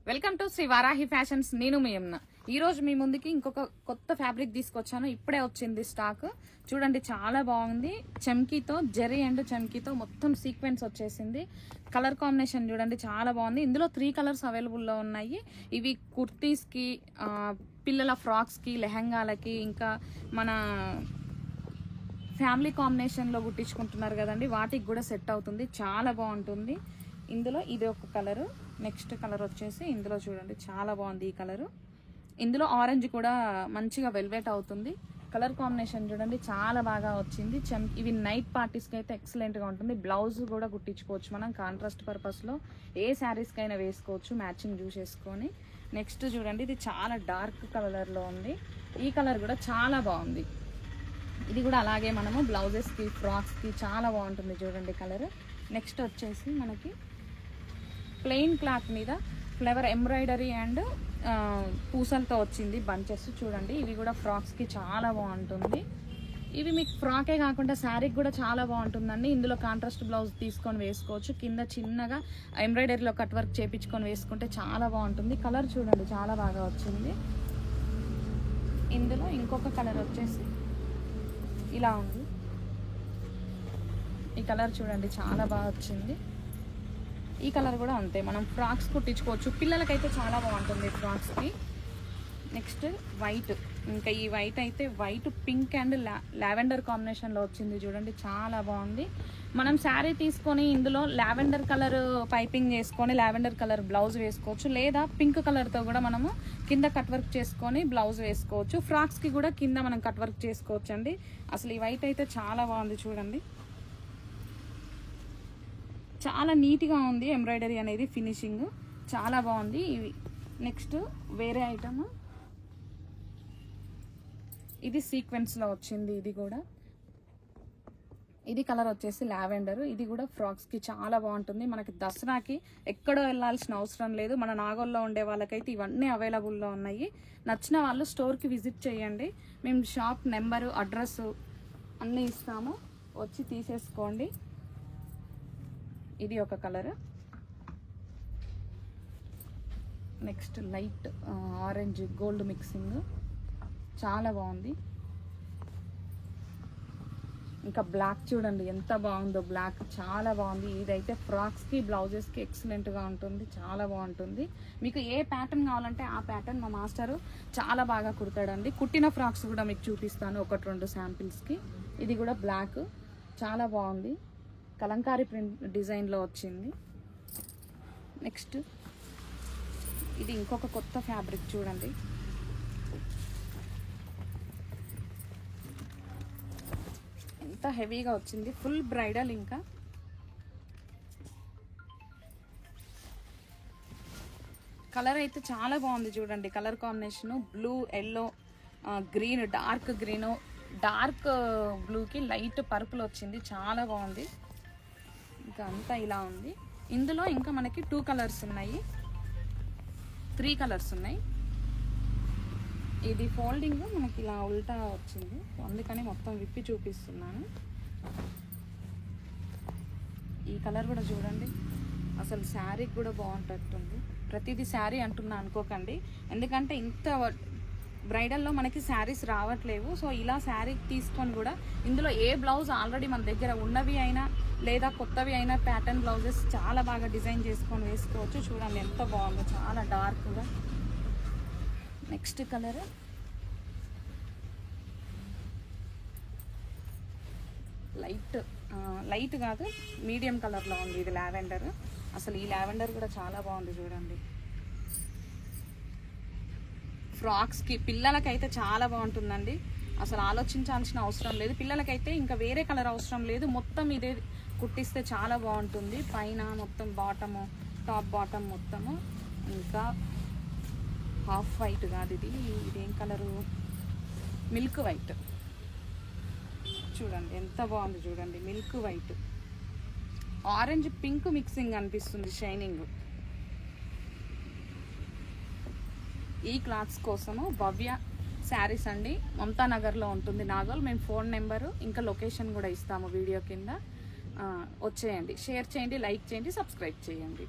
Welcome to Shri Varahi fashions. నేను మీ యమున. ఈ రోజు మీ ముందుకి ఇంకొక కొత్త ఫ్యాబ్రిక్ తీసుకొచ్చాను. ఇప్పుడే వచ్చింది స్టాక్. చూడండి, చాలా బాగుంది. చమ్కీతో, జెరీ అండ్ చమ్కీతో మొత్తం సీక్వెన్స్ వచ్చేసింది. కలర్ కాంబినేషన్ చూడండి, చాలా బాగుంది. ఇందులో 3 కలర్స్ అవైలబుల్లో ఉన్నాయి. ఇవి కుర్తీస్ కి, పిల్లల ఫ్రాక్స్ కి, లెహంగాలకి, ఇంకా మన ఫ్యామిలీ కాంబినేషన్ లో కుట్టించుకుంటున్నారు కదండి, వాటికి కూడా సెట్ అవుతుంది. చాలా బాగుంటుంది. ఇందులో ఇది ఒక కలరు. నెక్స్ట్ కలర్ వచ్చేసి ఇందులో చూడండి, చాలా బాగుంది ఈ కలరు. ఇందులో ఆరెంజ్ కూడా మంచిగా వెల్వెట్ అవుతుంది. కలర్ కాంబినేషన్ చూడండి, చాలా బాగా వచ్చింది. ఇవి నైట్ పార్టీస్కి అయితే ఎక్సలెంట్గా ఉంటుంది. బ్లౌజ్ కూడా కుట్టించుకోవచ్చు మనం, కాంట్రాస్ట్ పర్పస్లో ఏ శారీస్కి అయినా వేసుకోవచ్చు, మ్యాచింగ్ చూసేసుకొని. నెక్స్ట్ చూడండి, ఇది చాలా డార్క్ కలర్లో ఉంది. ఈ కలర్ కూడా చాలా బాగుంది. ఇది కూడా అలాగే మనము బ్లౌజెస్కి, ఫ్రాక్స్కి చాలా బాగుంటుంది. చూడండి కలర్. నెక్స్ట్ వచ్చేసి మనకి ప్లెయిన్ క్లాత్ మీద ఫ్లవర్ ఎంబ్రాయిడరీ అండ్ పూసలతో వచ్చింది బంచెస్. చూడండి, ఇవి కూడా ఫ్రాక్స్కి చాలా బాగుంటుంది. ఇవి మీకు ఫ్రాకే కాకుండా శారీకి కూడా చాలా బాగుంటుందండి. ఇందులో కాంట్రాస్ట్ బ్లౌజ్ తీసుకొని వేసుకోవచ్చు. కింద చిన్నగా ఎంబ్రాయిడరీలో కట్ వర్క్ చేపించుకొని వేసుకుంటే చాలా బాగుంటుంది. కలర్ చూడండి, చాలా బాగా వచ్చింది. ఇందులో ఇంకొక కలర్ వచ్చేసి ఇలా ఉంది. ఈ కలర్ చూడండి, చాలా బాగా వచ్చింది. ఈ కలర్ కూడా అంతే, మనం ఫ్రాక్స్ కుట్టించుకోవచ్చు. పిల్లలకైతే చాలా బాగుంటుంది ఫ్రాక్స్కి. Next white. ఇంకా ఈ వైట్ అయితే వైట్, పింక్ అండ్ లావెండర్ కాంబినేషన్లో వచ్చింది. చూడండి, చాలా బాగుంది. మనం శారీ తీసుకొని ఇందులో లావెండర్ కలర్ పైపింగ్ చేసుకొని లావెండర్ కలర్ బ్లౌజ్ వేసుకోవచ్చు, లేదా పింక్ కలర్తో కూడా మనము కింద కట్ వర్క్ చేసుకొని బ్లౌజ్ వేసుకోవచ్చు. ఫ్రాక్స్కి కూడా కింద మనం కట్ వర్క్ చేసుకోవచ్చు అండి. అసలు ఈ వైట్ అయితే చాలా బాగుంది. చూడండి, చాలా నీట్గా ఉంది. ఎంబ్రాయిడరీ అనేది ఫినిషింగ్ చాలా బాగుంది. నెక్స్ట్ వేరే ఐటమ్, ఇది సీక్వెన్స్లో వచ్చింది. ఇది కూడా, ఇది కలర్ వచ్చేసి లావెండర్. ఇది కూడా ఫ్రాక్స్కి చాలా బాగుంటుంది. మనకి దసరాకి ఎక్కడో వెళ్ళాల్సిన అవసరం లేదు. మన నాగోల్లో ఉండే వాళ్ళకైతే ఇవన్నీ అవైలబుల్లో ఉన్నాయి. నచ్చిన వాళ్ళు స్టోర్కి విజిట్ చేయండి. మేము షాప్ నెంబరు, అడ్రస్ అన్నీ ఇస్తాము, వచ్చి తీసేసుకోండి. ఇది ఒక colour. Next light orange gold mixing, చాలా బాగుంది. ఇంకా బ్లాక్ చూడండి ఎంత బాగుందో, బ్లాక్ చాలా బాగుంది. ఇదైతే ఫ్రాక్స్కి, బ్లౌజెస్కి ఎక్సలెంట్గా ఉంటుంది, చాలా బాగుంటుంది. మీకు ఏ ప్యాటర్న్ కావాలంటే ఆ ప్యాటర్న్ మా మాస్టరు చాలా బాగా కుడతాడండి. కుట్టిన ఫ్రాక్స్ కూడా మీకు చూపిస్తాను, 1-2 శాంపిల్స్కి. ఇది కూడా బ్లాక్, చాలా బాగుంది. కలంకారీ ప్రింట్ డిజైన్లో వచ్చింది. నెక్స్ట్ ఇది ఇంకొక కొత్త ఫ్యాబ్రిక్. చూడండి, ఎంత హెవీగా వచ్చింది. Full bridal. ఇంకా కలర్ అయితే చాలా బాగుంది. చూడండి, colour combination blue, yellow, green, dark green, dark బ్లూకి లైట్ పర్పుల్ వచ్చింది. చాలా బాగుంది. ఇంకా అంతా ఇలా ఉంది. ఇందులో ఇంకా మనకి 2 కలర్స్ ఉన్నాయి, 3 కలర్స్ ఉన్నాయి. ఇది ఫోల్డింగ్ మనకి ఇలా ఉల్టా వచ్చింది, అందుకని మొత్తం విప్పి చూపిస్తున్నాను. ఈ కలర్ కూడా చూడండి, అసలు శారీకి కూడా బాగుంటుంది. ప్రతిదీ శారీ అంటున్నా అనుకోకండి, ఎందుకంటే ఇంత బ్రైడల్లో మనకి శారీస్ రావట్లేవు. సో ఇలా శారీ తీసుకొని కూడా ఇందులో ఏ బ్లౌజ్ ఆల్రెడీ మన దగ్గర ఉన్నవి అయినా లేదా కొత్తవి అయినా ప్యాటర్న్ బ్లౌజెస్ చాలా బాగా డిజైన్ చేసుకొని వేసుకోవచ్చు. చూడండి ఎంత బాగుందో, చాలా డార్క్గా. నెక్స్ట్ కలర్ లైట్ కాదు, మీడియం కలర్లో ఉంది. ఇది లావెండర్. అసలు ఈ లావెండర్ కూడా చాలా బాగుంది. చూడండి, ఫ్రాక్స్కి, పిల్లలకైతే చాలా బాగుంటుందండి. అసలు ఆలోచించాల్సిన అవసరం లేదు. పిల్లలకైతే ఇంకా వేరే కలర్ అవసరం లేదు, మొత్తం ఇదే కుట్టిస్తే చాలా బాగుంటుంది. పైన మొత్తం బాటము, టాప్ బాటమ్ మొత్తము. ఇంకా హాఫ్ వైట్ కాదు, ఇదేం కలరు, మిల్క్ వైట్. చూడండి ఎంత బాగుంది. చూడండి, milk white, orange pink mixing అనిపిస్తుంది, షైనింగ్. ఈ క్లాత్స్ కోసము భవ్య శారీస్ అండి, మమతా నగర్లో ఉంటుంది నాగోల్. మేము ఫోన్ నెంబరు ఇంకా లొకేషన్ కూడా ఇస్తాము వీడియో కింద. వచ్చేయండి, షేర్ చేయండి, లైక్ చేయండి, సబ్స్క్రైబ్ చేయండి.